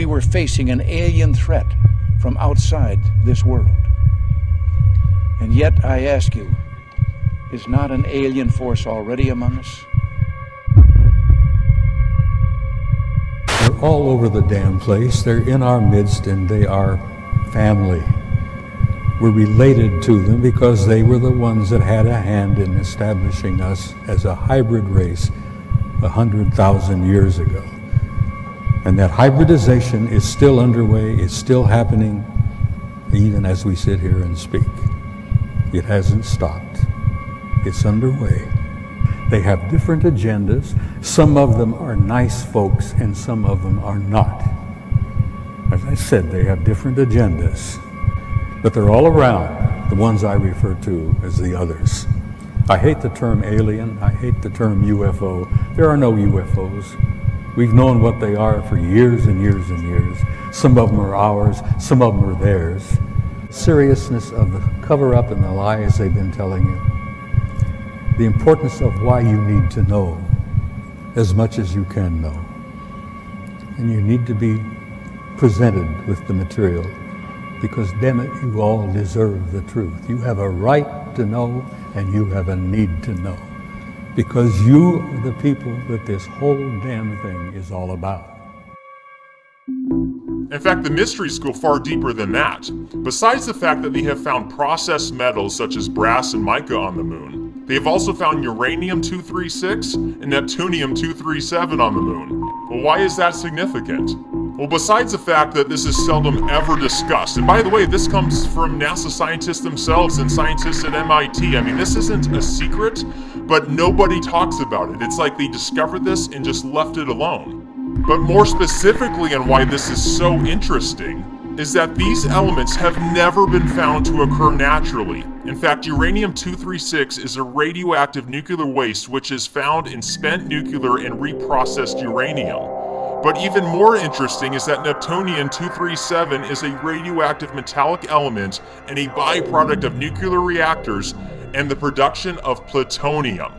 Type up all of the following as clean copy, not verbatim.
we were facing an alien threat from outside this world. And yet, I ask you, is not an alien force already among us? They're all over the damn place. They're in our midst, and they are family. We're related to them because they were the ones that had a hand in establishing us as a hybrid race 100,000 years ago. And that hybridization is still underway, it's still happening, even as we sit here and speak. It hasn't stopped. It's underway. They have different agendas. Some of them are nice folks and some of them are not. As I said, they have different agendas, but they're all around, the ones I refer to as the others. I hate the term alien, I hate the term UFO. There are no UFOs. We've known what they are for years and years and years. Some of them are ours, some of them are theirs. Seriousness of the cover-up and the lies they've been telling you. The importance of why you need to know as much as you can know. And you need to be presented with the material because, damn it, you all deserve the truth. You have a right to know and you have a need to know because you are the people that this whole damn thing is all about. In fact, the mysteries go far deeper than that. Besides the fact that they have found processed metals such as brass and mica on the moon, they have also found uranium-236 and neptunium-237 on the moon. Well, why is that significant? Well, besides the fact that this is seldom ever discussed, and by the way, this comes from NASA scientists themselves and scientists at MIT. I mean, this isn't a secret, but nobody talks about it. It's like they discovered this and just left it alone. But more specifically on why this is so interesting is that these elements have never been found to occur naturally. In fact, uranium-236 is a radioactive nuclear waste which is found in spent nuclear and reprocessed uranium. But even more interesting is that neptunium-237 is a radioactive metallic element and a byproduct of nuclear reactors and the production of plutonium.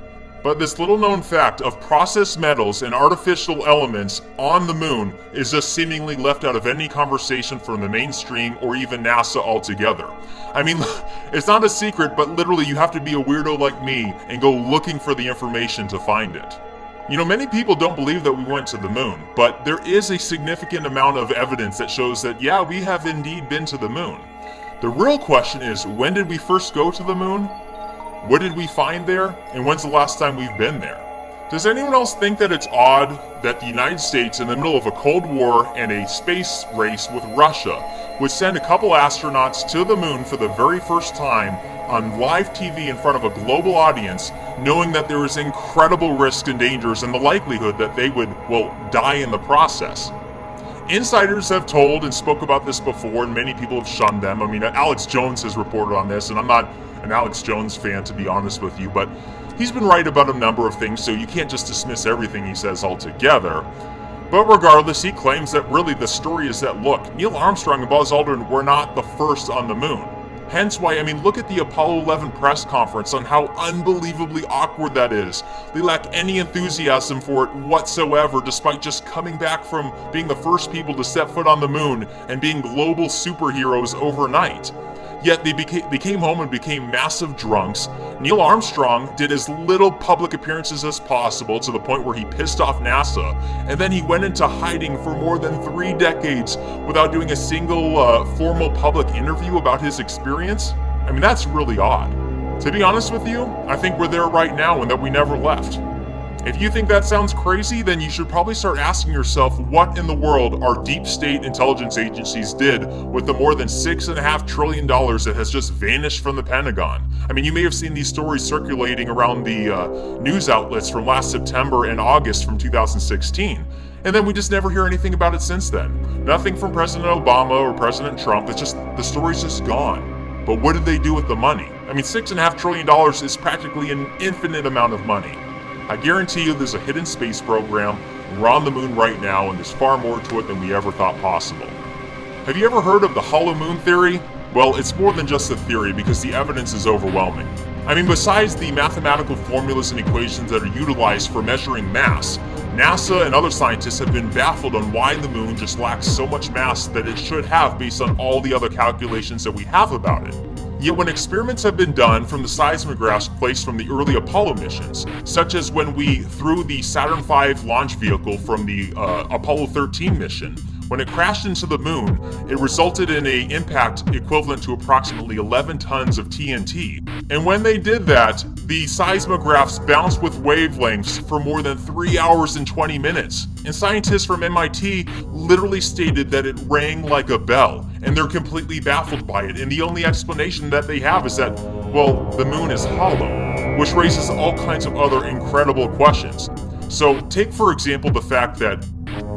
But this little known fact of processed metals and artificial elements on the moon is just seemingly left out of any conversation from the mainstream or even NASA altogether. I mean, it's not a secret, but literally you have to be a weirdo like me and go looking for the information to find it. You know, many people don't believe that we went to the moon, but there is a significant amount of evidence that shows that, yeah, we have indeed been to the moon. The real question is, when did we first go to the moon? What did we find there? And when's the last time we've been there? Does anyone else think that it's odd that the United States, in the middle of a Cold War and a space race with Russia, would send a couple astronauts to the moon for the very first time on live TV in front of a global audience, knowing that there is incredible risks and dangers and the likelihood that they would, well, die in the process? Insiders have told and spoke about this before, and many people have shunned them. I mean, Alex Jones has reported on this, and I'm not an Alex Jones fan, to be honest with you, but he's been right about a number of things, so you can't just dismiss everything he says altogether. But regardless, he claims that really the story is that, look, Neil Armstrong and Buzz Aldrin were not the first on the moon. Hence why, I mean, look at the Apollo 11 press conference on how unbelievably awkward that is. They lack any enthusiasm for it whatsoever, despite just coming back from being the first people to step foot on the moon and being global superheroes overnight. Yet they came home and became massive drunks. Neil Armstrong did as little public appearances as possible to the point where he pissed off NASA, and then he went into hiding for more than 3 decades without doing a single formal public interview about his experience. I mean, that's really odd. To be honest with you, I think we're there right now and that we never left. If you think that sounds crazy, then you should probably start asking yourself what in the world our deep state intelligence agencies did with the more than $6.5 trillion that has just vanished from the Pentagon. I mean, you may have seen these stories circulating around the news outlets from last September and August from 2016. And then we just never hear anything about it since then. Nothing from President Obama or President Trump. It's just, the story's just gone. But what did they do with the money? I mean, $6.5 trillion is practically an infinite amount of money. I guarantee you there's a hidden space program, we're on the moon right now, and there's far more to it than we ever thought possible. Have you ever heard of the hollow moon theory? Well, it's more than just a theory because the evidence is overwhelming. I mean, besides the mathematical formulas and equations that are utilized for measuring mass, NASA and other scientists have been baffled on why the moon just lacks so much mass that it should have based on all the other calculations that we have about it. Yet when experiments have been done from the seismographs placed from the early Apollo missions, such as when we threw the Saturn V launch vehicle from the Apollo 13 mission, when it crashed into the moon, it resulted in an impact equivalent to approximately 11 tons of TNT. And when they did that, the seismographs bounced with wavelengths for more than 3 hours and 20 minutes. And scientists from MIT literally stated that it rang like a bell, and they're completely baffled by it. And the only explanation that they have is that, well, the moon is hollow, which raises all kinds of other incredible questions. So take, for example, the fact that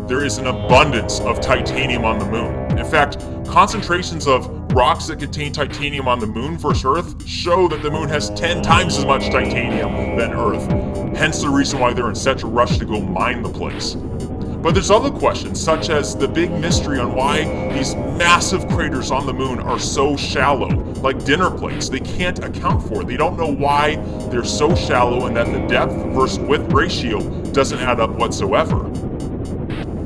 there is an abundance of titanium on the moon. In fact, concentrations of rocks that contain titanium on the moon versus Earth show that the moon has 10 times as much titanium than Earth, hence the reason why they're in such a rush to go mine the place. But there's other questions, such as the big mystery on why these massive craters on the moon are so shallow, like dinner plates. They can't account for it. They don't know why they're so shallow and that the depth versus width ratio doesn't add up whatsoever.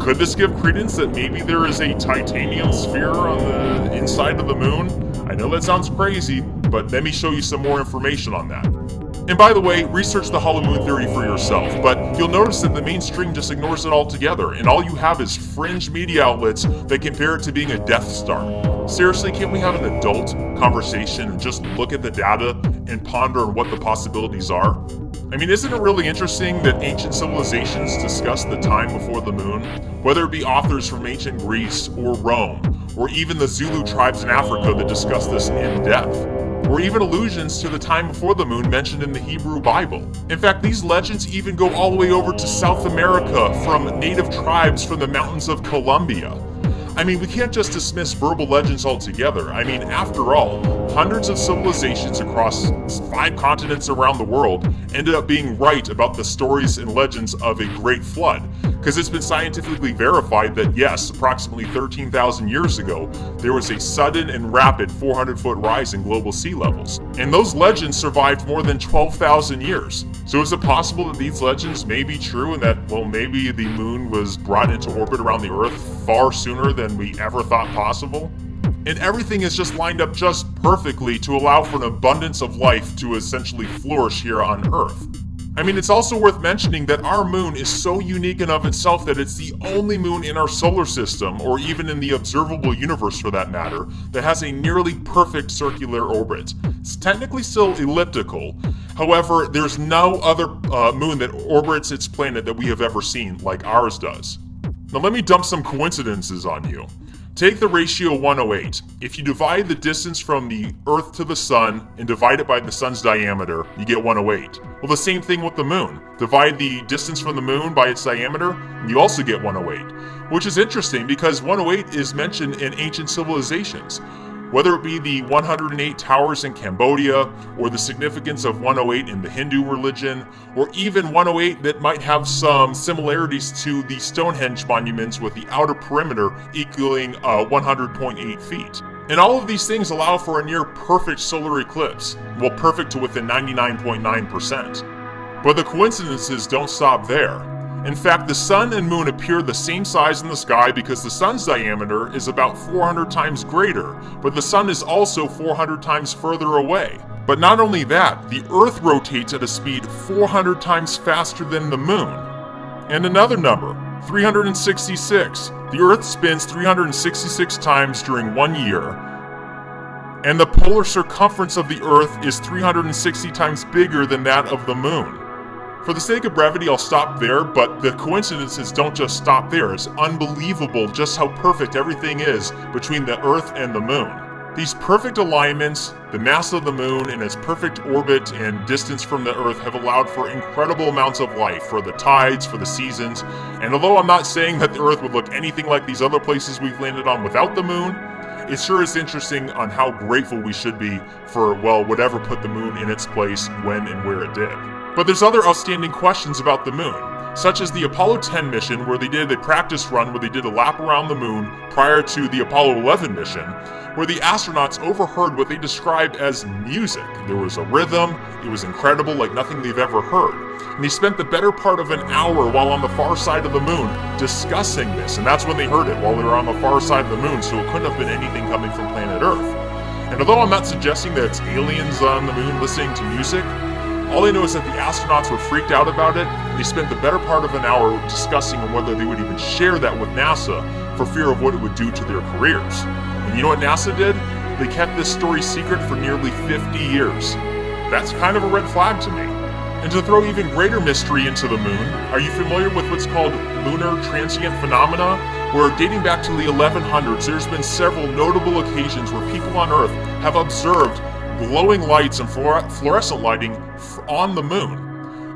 Could this give credence that maybe there is a titanium sphere on the inside of the moon? I know that sounds crazy, but let me show you some more information on that. And by the way, research the hollow moon theory for yourself, but you'll notice that the mainstream just ignores it altogether, and all you have is fringe media outlets that compare it to being a Death Star. Seriously, can't we have an adult conversation and just look at the data and ponder on what the possibilities are? I mean, isn't it really interesting that ancient civilizations discuss the time before the moon? Whether it be authors from ancient Greece or Rome, or even the Zulu tribes in Africa that discuss this in depth, or even allusions to the time before the moon mentioned in the Hebrew Bible. In fact, these legends even go all the way over to South America from native tribes from the mountains of Colombia. I mean, we can't just dismiss verbal legends altogether. I mean, after all, hundreds of civilizations across 5 continents around the world ended up being right about the stories and legends of a great flood. Because it's been scientifically verified that yes, approximately 13,000 years ago, there was a sudden and rapid 400-foot rise in global sea levels. And those legends survived more than 12,000 years. So is it possible that these legends may be true and that, well, maybe the moon was brought into orbit around the Earth far sooner than we ever thought possible? And everything is just lined up just perfectly to allow for an abundance of life to essentially flourish here on Earth. I mean, it's also worth mentioning that our moon is so unique in of itself that it's the only moon in our solar system, or even in the observable universe for that matter, that has a nearly perfect circular orbit. It's technically still elliptical. However, there's no other moon that orbits its planet that we have ever seen like ours does. Now let me dump some coincidences on you. Take the ratio 108. If you divide the distance from the Earth to the Sun and divide it by the Sun's diameter, you get 108. Well, the same thing with the Moon. Divide the distance from the Moon by its diameter, and you also get 108. Which is interesting because 108 is mentioned in ancient civilizations. Whether it be the 108 towers in Cambodia, or the significance of 108 in the Hindu religion, or even 108 that might have some similarities to the Stonehenge monuments with the outer perimeter equaling 100.8 feet. And all of these things allow for a near perfect solar eclipse, well, perfect to within 99.9%. But the coincidences don't stop there. In fact, the Sun and Moon appear the same size in the sky because the Sun's diameter is about 400 times greater, but the Sun is also 400 times further away. But not only that, the Earth rotates at a speed 400 times faster than the Moon. And another number, 366. The Earth spins 366 times during 1 year, and the polar circumference of the Earth is 360 times bigger than that of the Moon. For the sake of brevity, I'll stop there, but the coincidences don't just stop there. It's unbelievable just how perfect everything is between the Earth and the Moon. These perfect alignments, the mass of the Moon, and its perfect orbit and distance from the Earth have allowed for incredible amounts of life, for the tides, for the seasons, and although I'm not saying that the Earth would look anything like these other places we've landed on without the Moon, it sure is interesting on how grateful we should be for, well, whatever put the Moon in its place when and where it did. But there's other outstanding questions about the Moon. such as the Apollo 10 mission where they did a practice run where they did a lap around the moon prior to the Apollo 11 mission, where the astronauts overheard what they described as music. There was a rhythm, it was incredible, like nothing they've ever heard. And they spent the better part of an hour while on the far side of the moon discussing this, and that's when they heard it, while they were on the far side of the moon, so it couldn't have been anything coming from planet Earth. And although I'm not suggesting that it's aliens on the moon listening to music, all I know is that the astronauts were freaked out about it, and they spent the better part of an hour discussing on whether they would even share that with NASA for fear of what it would do to their careers. And you know what NASA did? They kept this story secret for nearly 50 years. That's kind of a red flag to me. And to throw even greater mystery into the moon, are you familiar with what's called lunar transient phenomena? Where dating back to the 1100s, there's been several notable occasions where people on Earth have observed glowing lights and fluorescent lighting on the moon.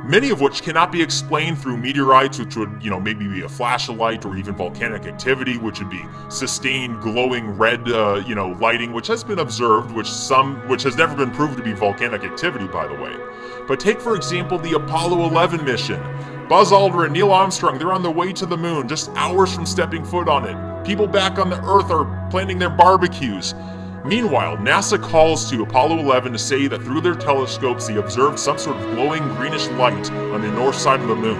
Many of which cannot be explained through meteorites, which would, maybe be a flash of light, or even volcanic activity, which would be sustained glowing red, lighting, which has been observed, which has never been proved to be volcanic activity, by the way. But take, for example, the Apollo 11 mission. Buzz Aldrin, Neil Armstrong, they're on their way to the moon, just hours from stepping foot on it. People back on the Earth are planning their barbecues. Meanwhile, NASA calls to Apollo 11 to say that through their telescopes they observed some sort of glowing greenish light on the north side of the moon.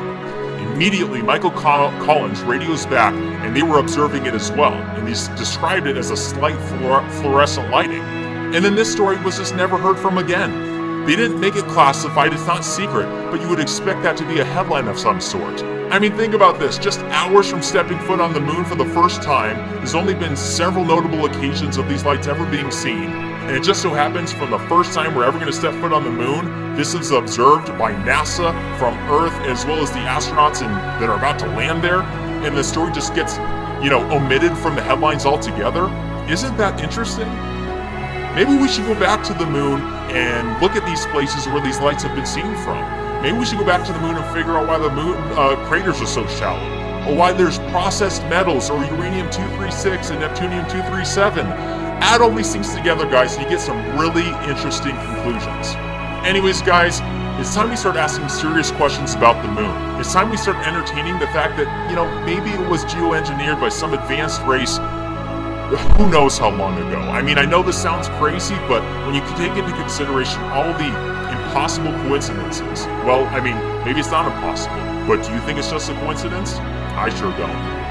Immediately, Michael Collins radios back, and they were observing it as well, and they described it as a slight fluorescent lighting. And then this story was just never heard from again. They didn't make it classified, it's not secret, but you would expect that to be a headline of some sort. I mean, think about this, just hours from stepping foot on the moon for the first time, there's only been several notable occasions of these lights ever being seen. And it just so happens from the first time we're ever going to step foot on the moon, this is observed by NASA from Earth, as well as the astronauts that are about to land there, and the story just gets, omitted from the headlines altogether. Isn't that interesting? Maybe we should go back to the moon and look at these places where these lights have been seen from. Maybe we should go back to the moon and figure out why the moon craters are so shallow, or why there's processed metals, or uranium-236 and neptunium-237. Add all these things together, guys, and you get some really interesting conclusions. Anyways, guys, it's time we start asking serious questions about the moon. It's time we start entertaining the fact that, maybe it was geoengineered by some advanced race who knows how long ago. I mean, I know this sounds crazy, but when you take into consideration all the impossible coincidences, well, I mean, maybe it's not impossible, but do you think it's just a coincidence? I sure don't.